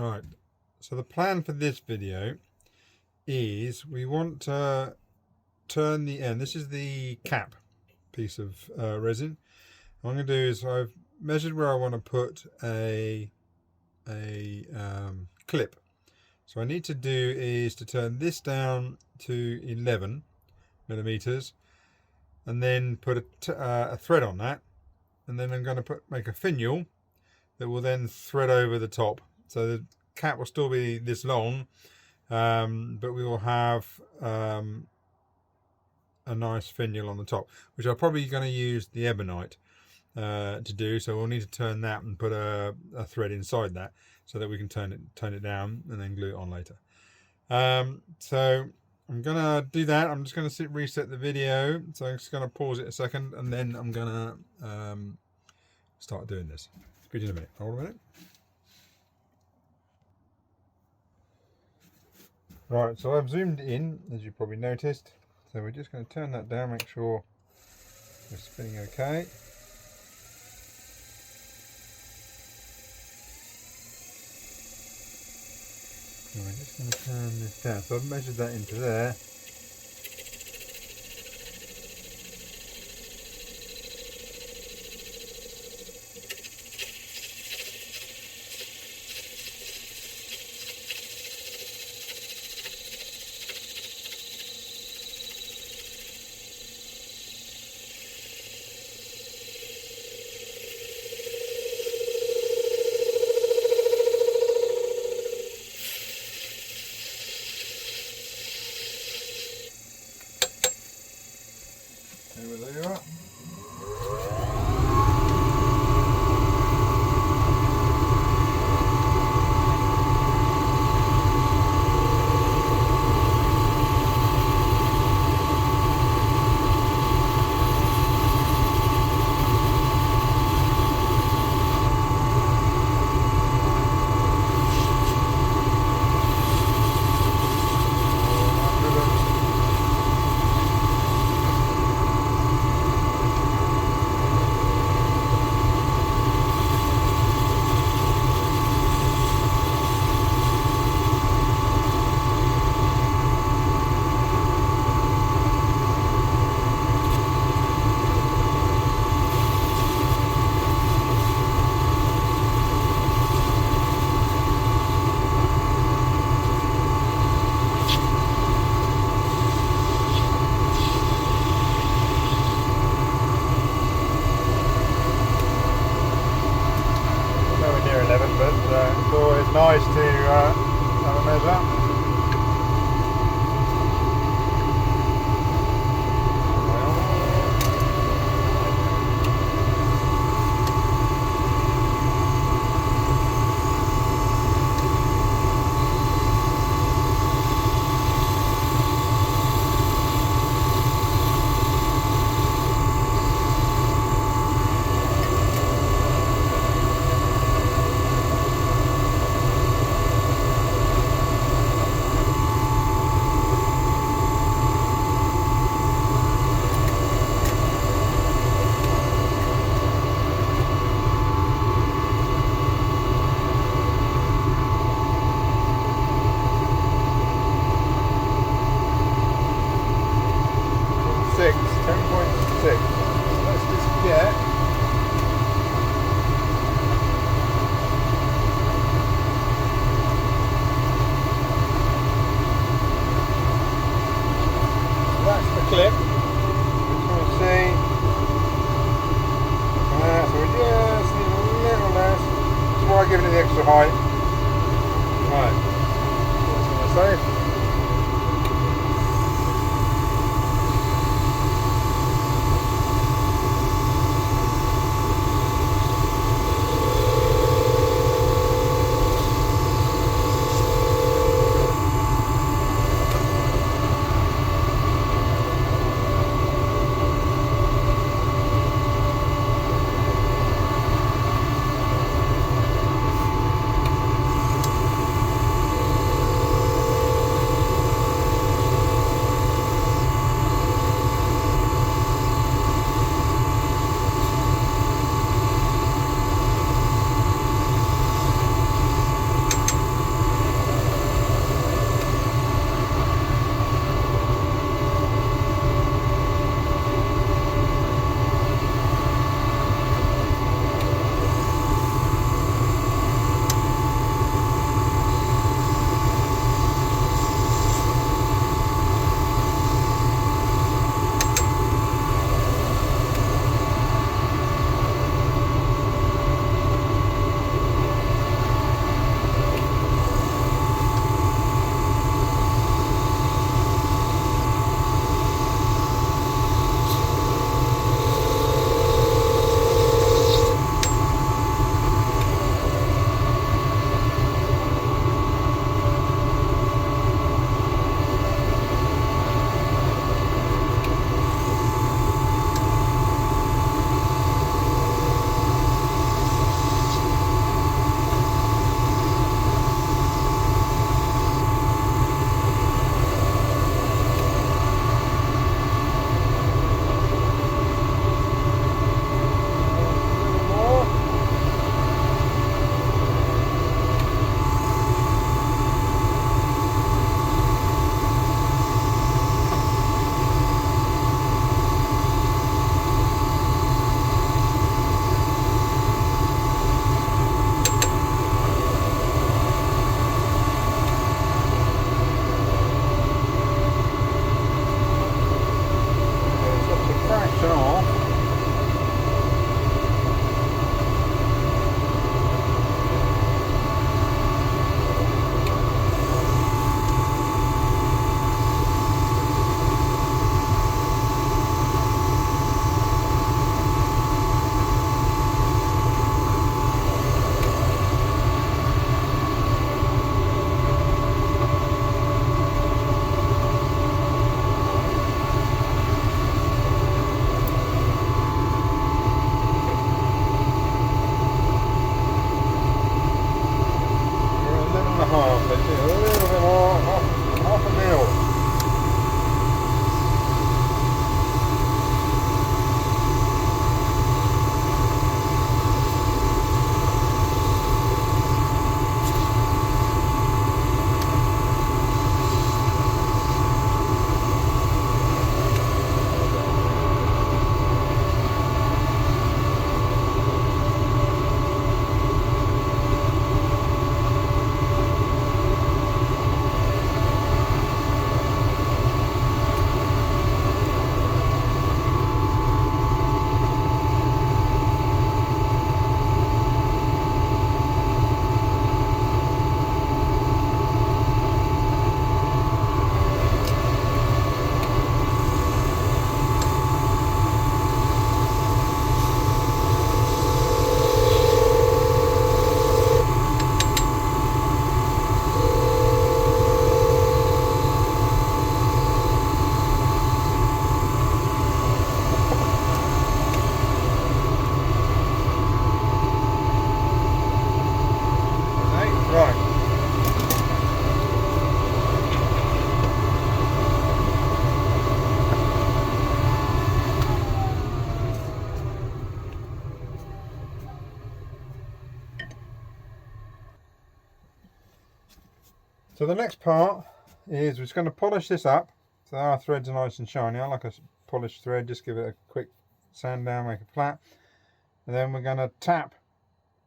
Right, so the plan for this video is we want to turn the end. This is the cap piece of resin. What I'm going to do is I've measured where I want to put a clip. So what I need to do is to turn this down to 11 millimeters and then put a thread on that, and then I'm going to make a finial that will then thread over the top. So the cap will still be this long, but we will have a nice finial on the top, which I'm probably going to use the ebonite to do. So we'll need to turn that and put a thread inside that so that we can turn it down and then glue it on later. So I'm gonna do that. I'm just gonna reset the video. So I'm just gonna pause it a second and then I'm gonna start doing this. Speak to you in a minute. Hold on a minute. Right, so I've zoomed in, as you probably noticed. So we're just going to turn that down, make sure we're spinning okay. And we're just going to turn this down. So I've measured that into there. There you are. But it's always nice to have a measure. Clip, which we'll see. So we just need a little less. That's why I'm giving it the extra height. Right. What's going to say? half, let's do a little bit more, half a mil. So the next part is we're just going to polish this up so our threads are nice and shiny. I like a polished thread, just give it a quick sand down, make it flat. And then we're going to tap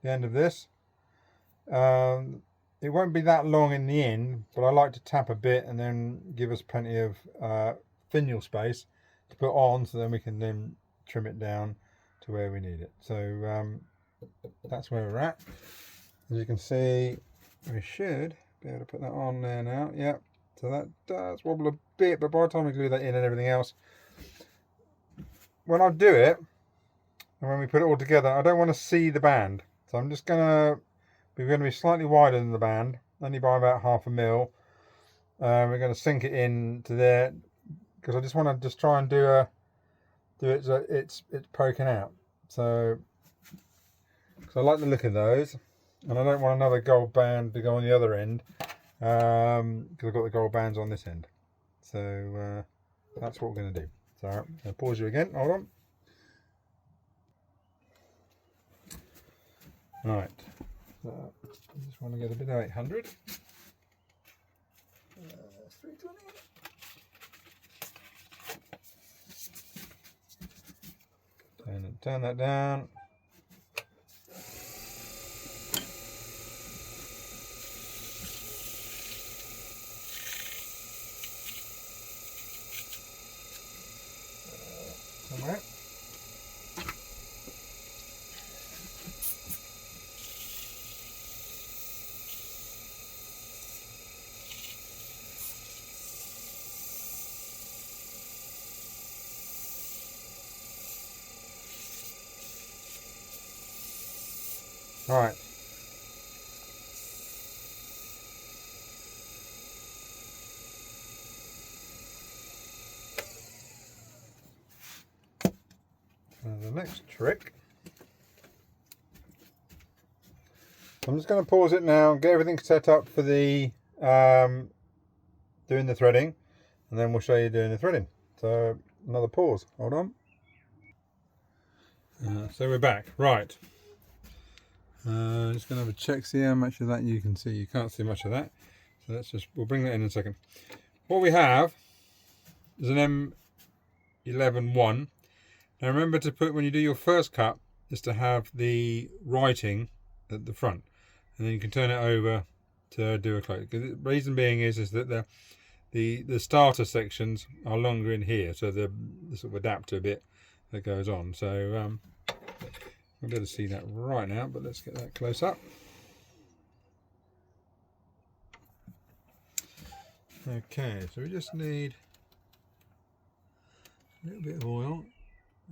the end of this. It won't be that long in the end, but I like to tap a bit and then give us plenty of finial space to put on, so then we can then trim it down to where we need it. So that's where we're at. As you can see, we should be able to put that on there now. Yep. So that does wobble a bit, but by the time we glue that in and everything else, when I do it and when we put it all together, I don't want to see the band. So I'm just we're going to be slightly wider than the band, only by about half a mil. We're going to sink it into there because I just want to try and do it so it's poking out. So because I like the look of those, and I don't want another gold band to go on the other end because I've got the gold bands on this end. So that's what we're going to do. So I'm going to pause you again. Hold on. Right. So I just want to get a bit of 800. 320. Turn that down. Somewhere. All right. The next trick, I'm just going to pause it now, get everything set up for the doing the threading, and then we'll show you doing the threading. So another pause. Hold on. So we're back. Right. Just going to have a check, see how much of that you can see. You can't see much of that. So we'll bring that in a second. What we have is an M11-1. Now remember to put, when you do your first cut, is to have the writing at the front. And then you can turn it over to do a close. The reason being is that the starter sections are longer in here. So the sort of adapter bit that goes on. So we'll be able to see that right now, but let's get that close up. Okay, so we just need a little bit of oil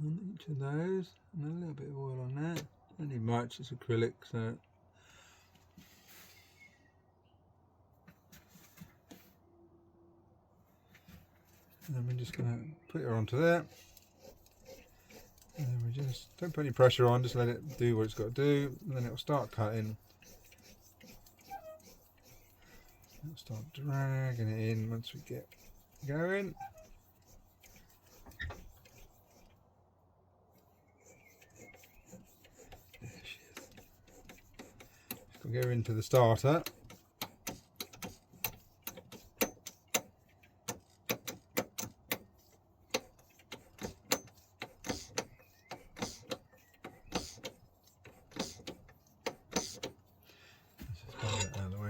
on each of those, and a little bit of oil on that. Don't need much, it's acrylic, so. And then we're just going to put it onto there. And then we just don't put any pressure on, just let it do what it's got to do, and then it'll start cutting. We'll start dragging it in once we get going. There she is. We'll go into the starter.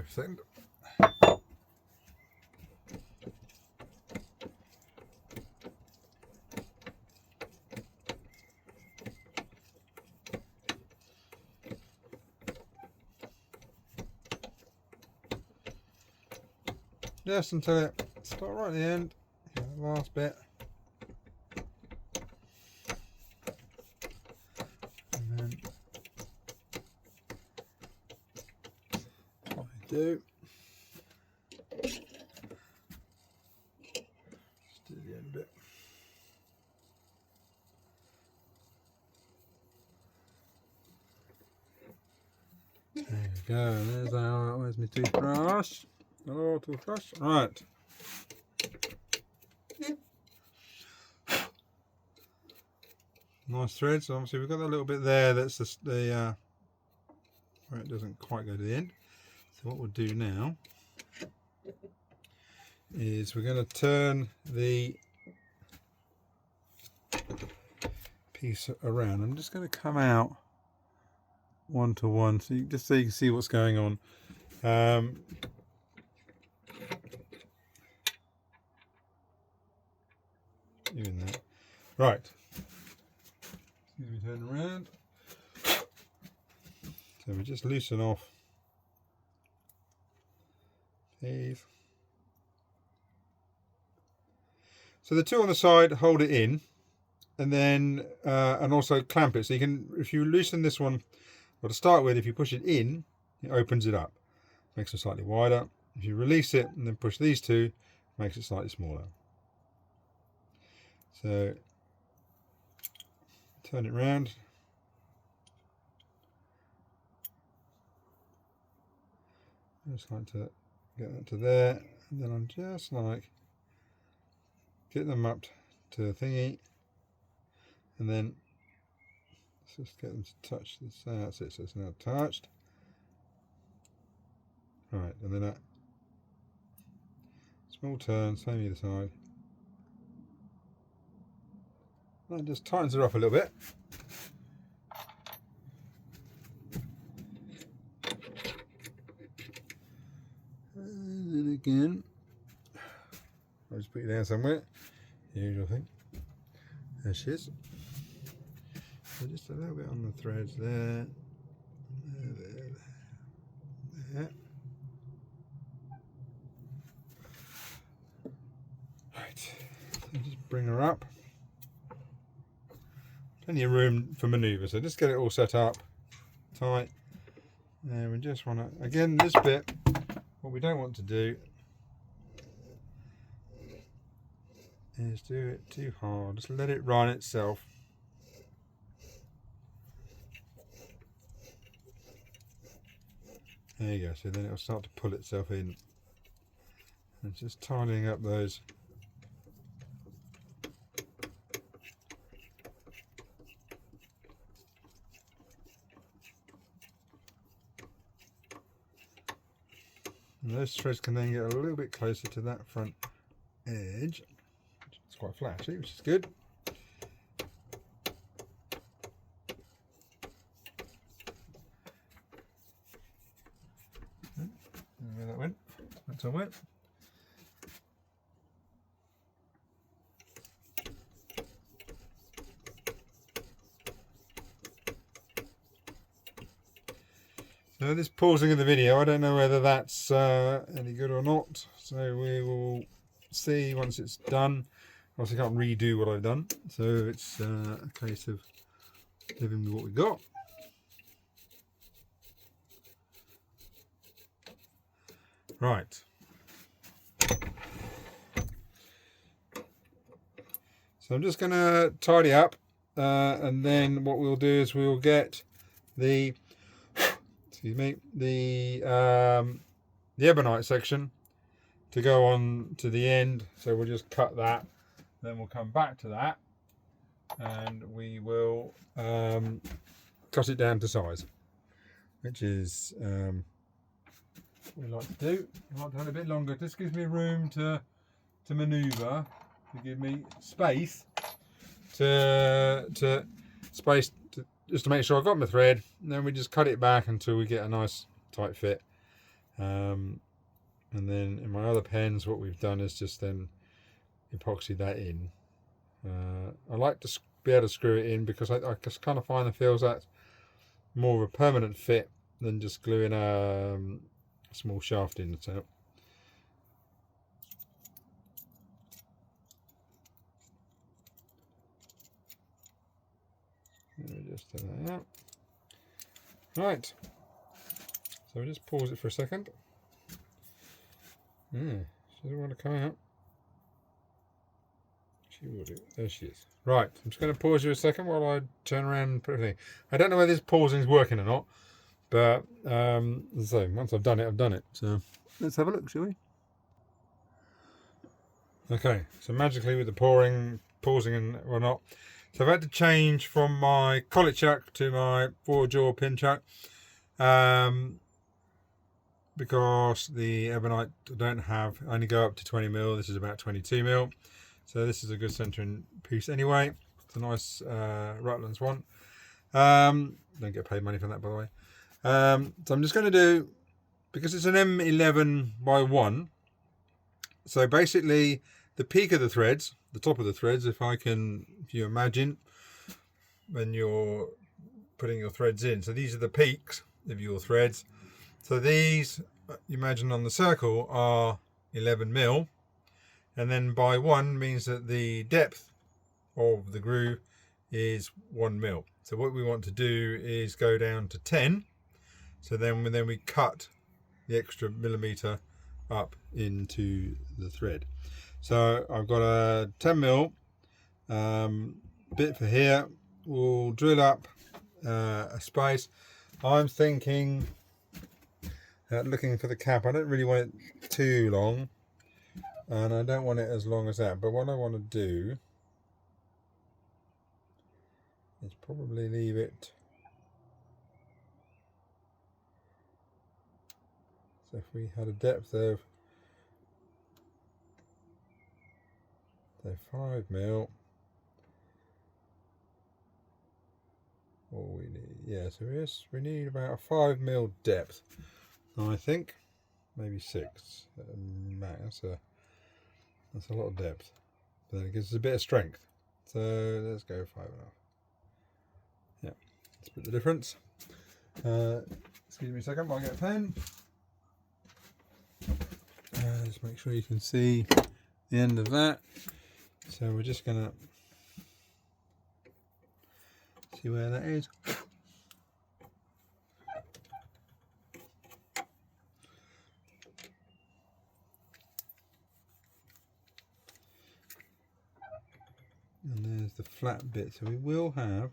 Second. Just until it starts right at the end, the last bit. And then what I do. Do the end bit. There we go. There's our. Where's my toothbrush? Hello, toothbrush. Right. Nice thread. So obviously we've got that little bit there. That's the where it doesn't quite go to the end. So what we'll do now is we're going to turn the piece around. I'm just going to come out one to one, so you can see what's going on. Even that. Right. Excuse me, turn around. So we just loosen off these. So the two on the side hold it in, and then and also clamp it. So you can, if you loosen this one, well, to start with, if you push it in, it opens it up, makes it slightly wider. If you release it and then push these two, it makes it slightly smaller. So turn it round. I just like to get that to there, and then I'm just like get them up to the thingy, and then let's just get them to touch this. That's it. So it's now touched. Right, and then that small turn, same either side. That just tightens it up a little bit. And then again, I'll just put you down somewhere. The usual thing. There she is. So just a little bit on the threads there. There. Right. So just bring her up. Plenty of room for manoeuvre, so just get it all set up tight. And we just want to, again, this bit, what we don't want to do is do it too hard. Just let it run itself. There you go. So then it'll start to pull itself in. And just tidying up those. And those threads can then get a little bit closer to that front edge. It's quite flat actually, which is good. Where that went? That's all went. Now this pausing of the video, I don't know whether that's any good or not, so we will see once it's done. Obviously I can't redo what I've done, so it's a case of living with what we've got. Right. So I'm just going to tidy up, and then what we'll do is we'll get the, excuse me, the ebonite section to go on to the end, so we'll just cut that, then we'll come back to that and we will cut it down to size, which is what we like to do. I like to have it a bit longer. This gives me room to manoeuvre, to give me space just to make sure I've got my thread, and then we just cut it back until we get a nice tight fit. And then in my other pens, what we've done is just then epoxy that in. I like to be able to screw it in because I just kind of find it feels that's more of a permanent fit than just gluing a small shaft in. So let me just do that out. Right, so we just pause it for a second. She doesn't want to come out. She will do. There she is. Right, I'm just going to pause you a second while I turn around and put everything. I don't know whether this pausing is working or not, but so once I've done it, I've done it. So let's have a look, shall we? Okay, so magically with the pausing and whatnot, so I've had to change from my collet chuck to my 4-jaw pin chuck because the ebonite only go up to 20mm. This is about 22mm, so this is a good centering piece anyway. It's a nice Rutland's one. Don't get paid money for that, by the way. So I'm just going to do, because it's an M11 by 1, so basically the peak of the threads, the top of the threads, if you imagine when you're putting your threads in, so these are the peaks of your threads. So these, you imagine on the circle, are 11mm, and then by 1 means that the depth of the groove is 1mm. So what we want to do is go down to 10, so then we cut the extra millimetre up into the thread. So I've got a 10mm bit for here. We'll drill up a space. I'm thinking, looking for the cap, I don't really want it too long, and I don't want it as long as that, but what I want to do is probably leave it, so if we had a depth of, say, 5mm, all we need, yeah, so we need about a 5mm depth, I think, maybe 6. That's a lot of depth, but then it gives us a bit of strength. So let's go 5.5. Yeah, split the difference. Excuse me a second while I get a pen. Just make sure you can see the end of that. So we're just gonna see where that is. And there's the flat bit, so we will have,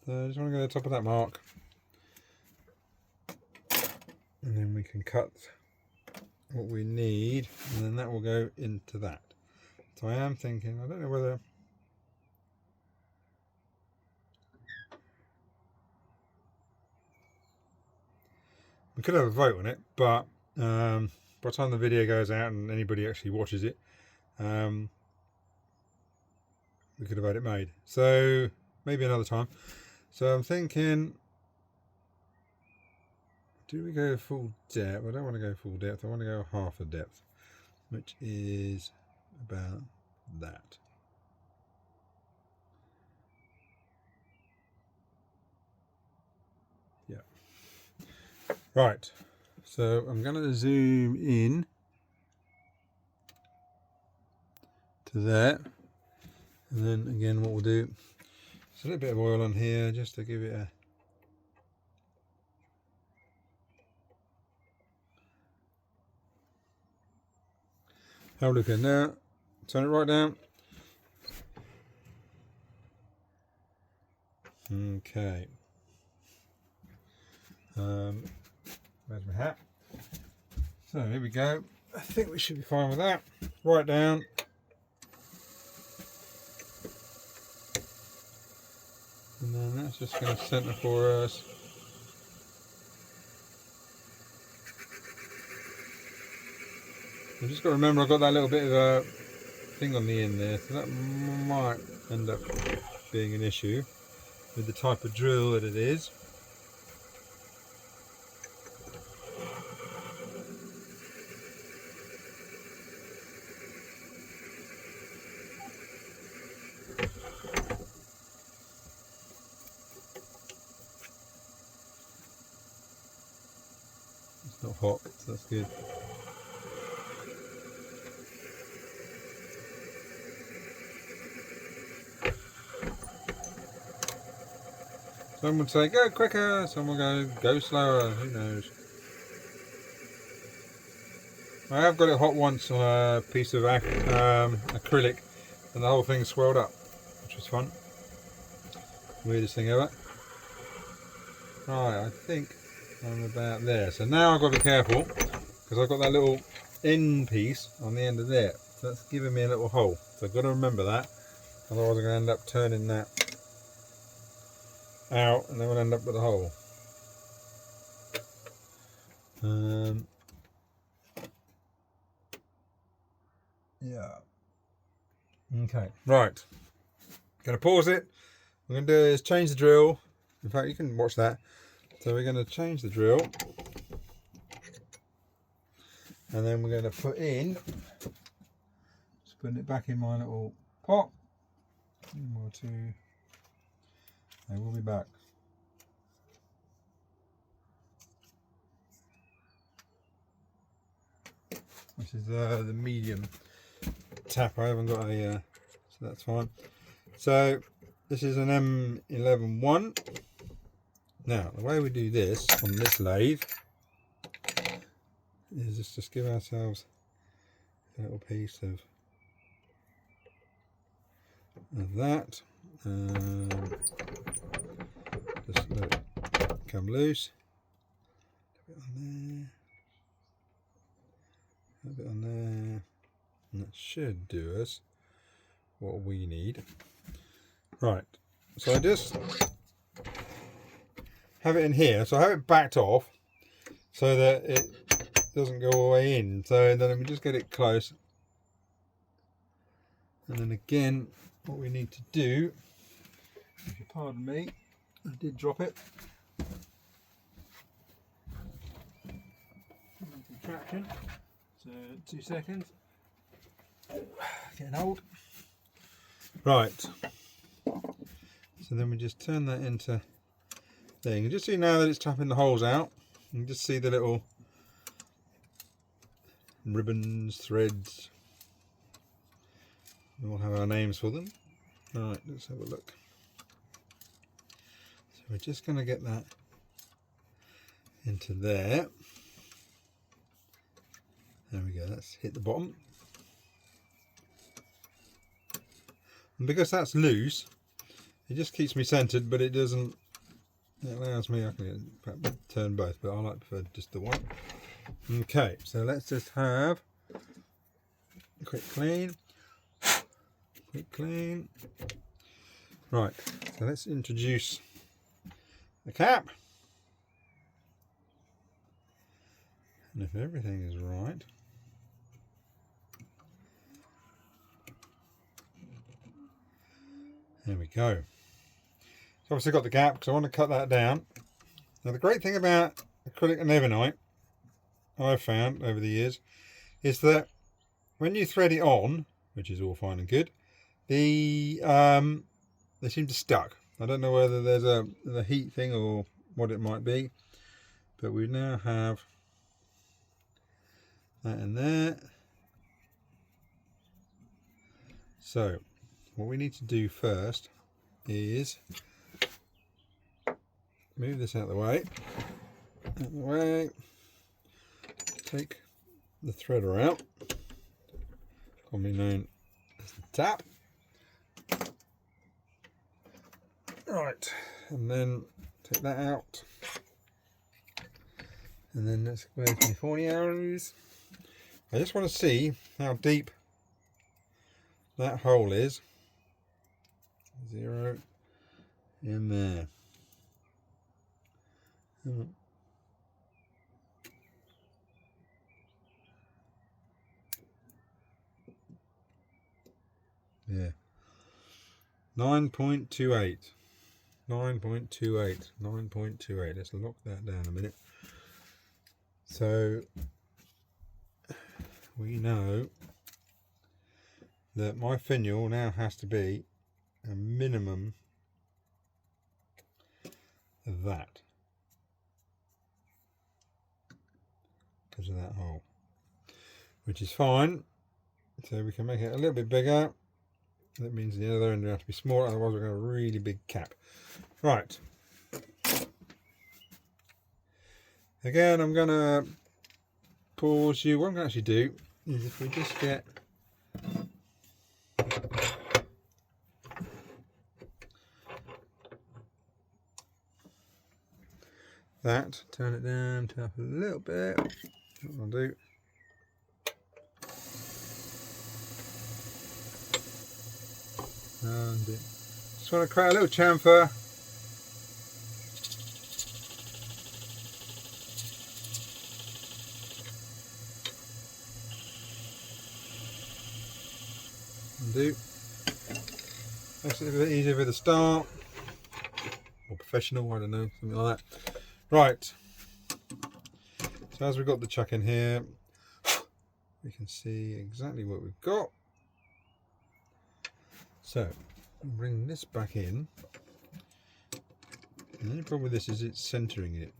so I just want to go to the top of that mark, and then we can cut what we need, and then that will go into that. So I am thinking, I don't know whether, we could have a vote on it, but by the time the video goes out and anybody actually watches it, we could have had it made. So maybe another time. So I'm thinking, do we go full depth? I don't want to go full depth. I want to go half a depth, which is about that. Yeah. Right. So I'm going to zoom in to there. And then again, what we'll do, just a little bit of oil on here just to give it a, have a look in there, turn it right down. Okay. Where's my hat? So here we go. I think we should be fine with that. Right down. And then that's just going to centre for us. I've just got to remember I've got that little bit of a thing on the end there, so that might end up being an issue with the type of drill that it is. It's not hot, so that's good. Some would say go quicker, some will go slower, who knows. I have got it hot once on a piece of acrylic and the whole thing swelled up, which was fun. Weirdest thing ever. Right, I think I'm about there. So now I've got to be careful because I've got that little end piece on the end of there. So that's giving me a little hole. So I've got to remember that. Otherwise I'm going to end up turning that out and then we'll end up with a hole. Yeah. Okay, right. Going to pause it. What we're going to do is change the drill. In fact, you can watch that. So we're going to change the drill. And then we're going to put in, just putting it back in my little pot. 1 more 2. I will be back. This is the medium tap. I haven't got a, so that's fine. So this is an M11-1. Now the way we do this on this lathe is just give ourselves a little piece of that. Just let it come loose. A bit on there. And that should do us what we need. Right, so I just have it in here, so I have it backed off so that it doesn't go all the way in. So then we just get it close. And then again, what we need to do, if you pardon me, I did drop it. Traction. So 2 seconds. Getting old. Right. So then we just turn that into there. You can just see now that it's tapping the holes out. You can just see the little ribbons, threads. We all have our names for them. Right, let's have a look. So we're just going to get that into there. There we go, that's hit the bottom. And because that's loose, it just keeps me centered, but it doesn't, it allows me, I can perhaps turn both, but I like prefer just the one. Okay, so let's just have a quick clean. Quick clean. Right, so let's introduce the cap. And if everything is right, there we go. So obviously got the gap because I want to cut that down. Now the great thing about acrylic and ebonite, I've found over the years, is that when you thread it on, which is all fine and good, they seem to stuck. I don't know whether there's a heat thing or what it might be, but we now have that in there. So what we need to do first is move this out of the way. Take the threader out, commonly known as the tap. Right, and then take that out. And then let's go to my 40 arrows. I just want to see how deep that hole is. 0 in there. Yeah. 9.28. 9.28. 9.28. Let's lock that down a minute. So we know that my finial now has to be a minimum of that because of that hole, which is fine. So we can make it a little bit bigger. That means the other end will have to be smaller, otherwise we're going to have a really big cap. Right. Again, I'm going to pause you. What I'm going to actually do is if we just get that, turn it down, turn up a little bit. What I'll do. And just want to create a little chamfer. Do. Makes it a bit easier with the start, or professional, I don't know, something like that. Right, so as we've got the chuck in here, we can see exactly what we've got. So, bring this back in. The only problem with this is it's centering it.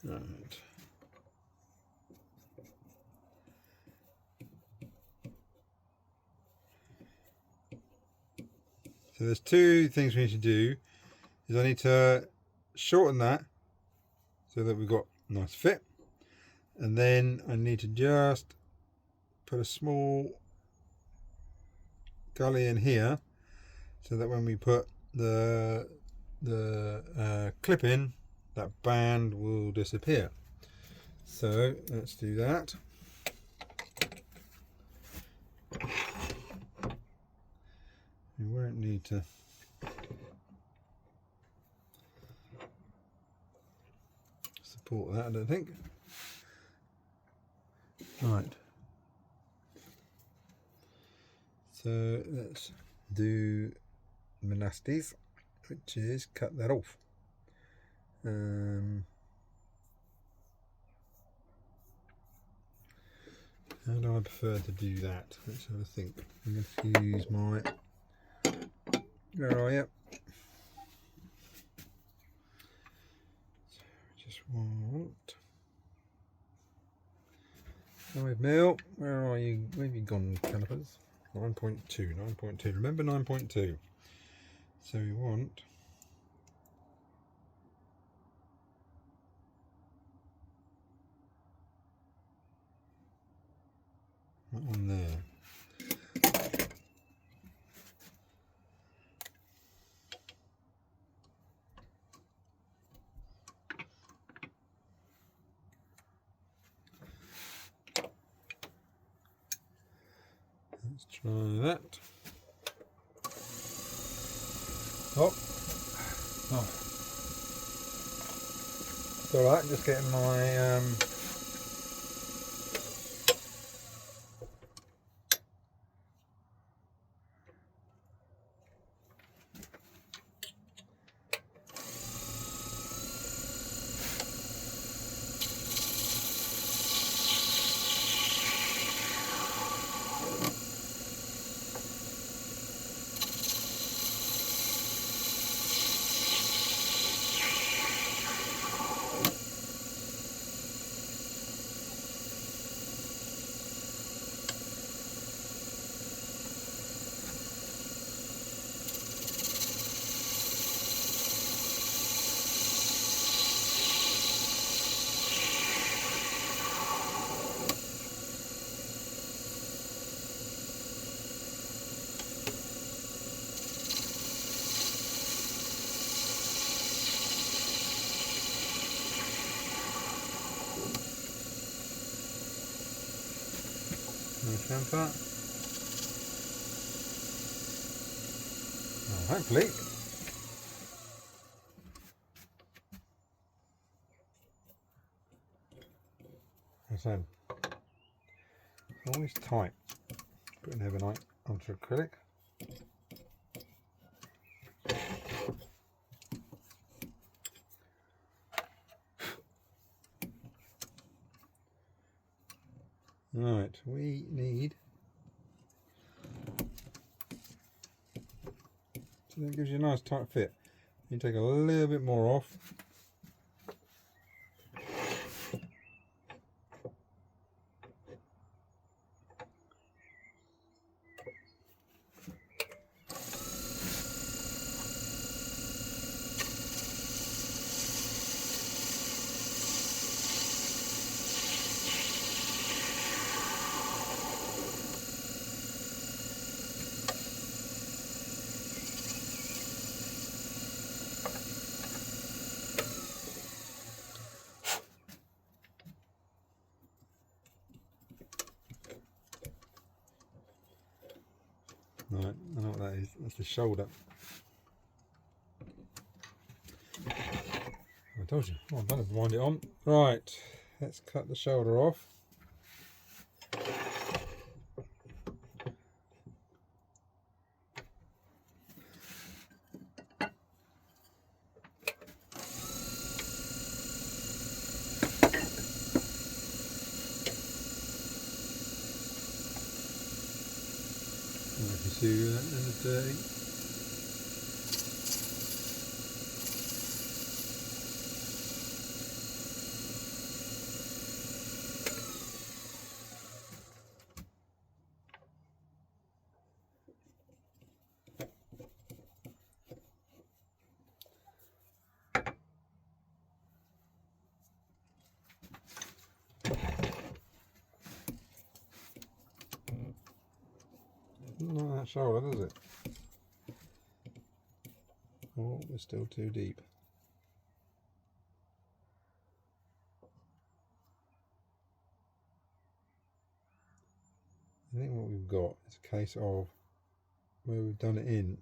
Right. So there's two things we need to do. Is I need to shorten that so that we've got a nice fit, and then I need to just put a small gully in here so that when we put the clip in, that band will disappear. So let's do that. We won't need to support that, I don't think. Right. So let's do monasties, which is cut that off. How do I prefer to do that? Let's have a think. I'm going to use my... Where are you? So just want 5 mil. Where are you? Where have you gone, calipers? 9.2. 9.2. Remember 9.2. So we want that one there. Let's try that. Oh, it's all right. Just getting my chamfer. Well, hopefully. As I said, it's always tight putting ebonite onto acrylic. Right, we need, so that gives you a nice tight fit. You take a little bit more off. Right, I know what that is. That's the shoulder. I told you. Oh, I'm done to wind it on. Right, let's cut the shoulder off. You can see that in the dirty. Not that shoulder, does it? Oh, we're still too deep. I think what we've got is a case of where we've done it in.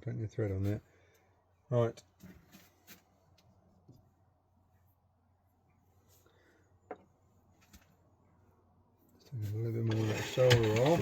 Plenty of thread on there. Right. Let's take a little bit more of that shoulder off.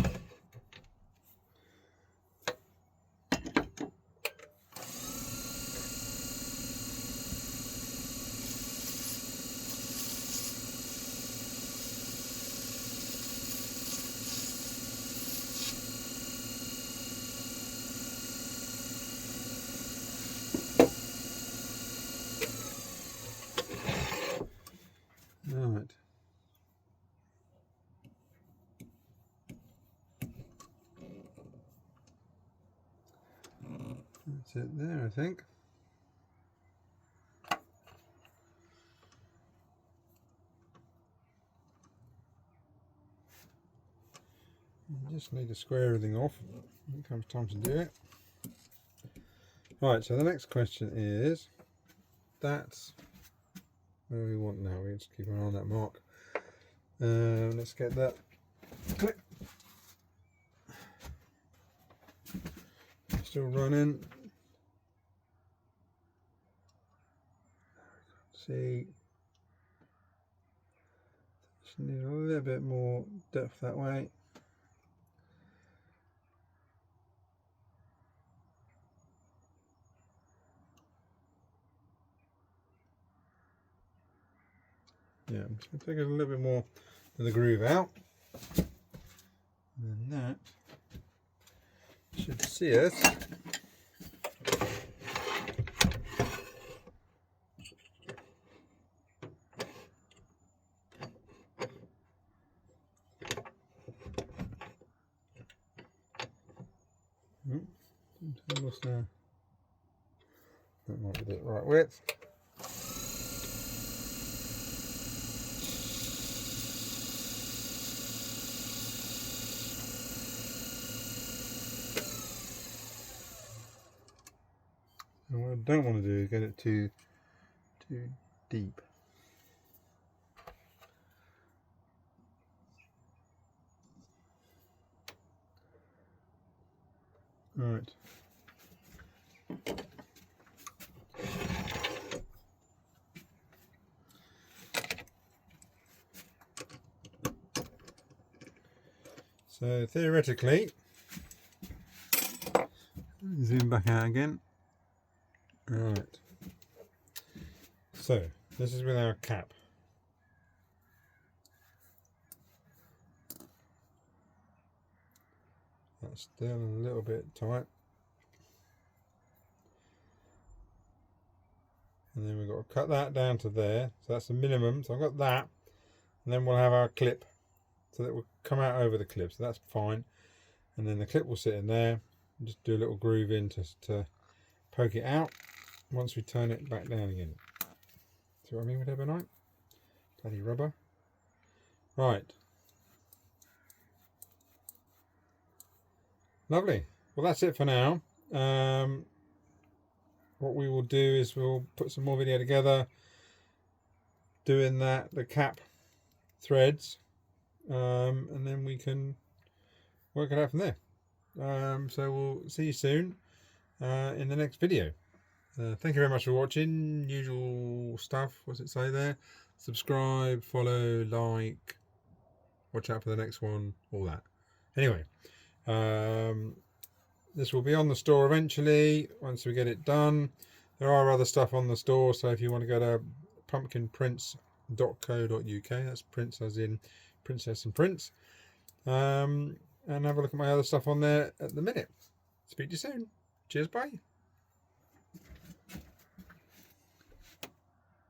Right. That's it there, I think. You just need to square everything off when it comes time to do it. Right, so the next question is, that's where we want now. We just keep an eye on that mark. Let's get that clip. Still running. See, just need a little bit more depth that way. Yeah, I'm just going to take a little bit more of the groove out, and then that should see us almost there. That might be the right width. And we'll don't want to do is get it too deep. Right. So theoretically, zoom back out again. Right. So this is with our cap. That's still a little bit tight. And then we've got to cut that down to there. So that's the minimum. So I've got that. And then we'll have our clip. So that will come out over the clip. So that's fine. And then the clip will sit in there. Just do a little groove in to poke it out. Once we turn it back down again. See what I mean with ebonite? Bloody rubber. Right. Lovely. Well, that's it for now. What we will do is we'll put some more video together doing the cap threads, and then we can work it out from there. So we'll see you soon in the next video. Thank you very much for watching. Usual stuff. What's it say there? Subscribe, follow, like, watch out for the next one, all that. Anyway, this will be on the store eventually once we get it done. There are other stuff on the store, so if you want to go to pumpkinprints.co.uk, that's prince as in princess and prince, and have a look at my other stuff on there at the minute. Speak to you soon. Cheers, bye.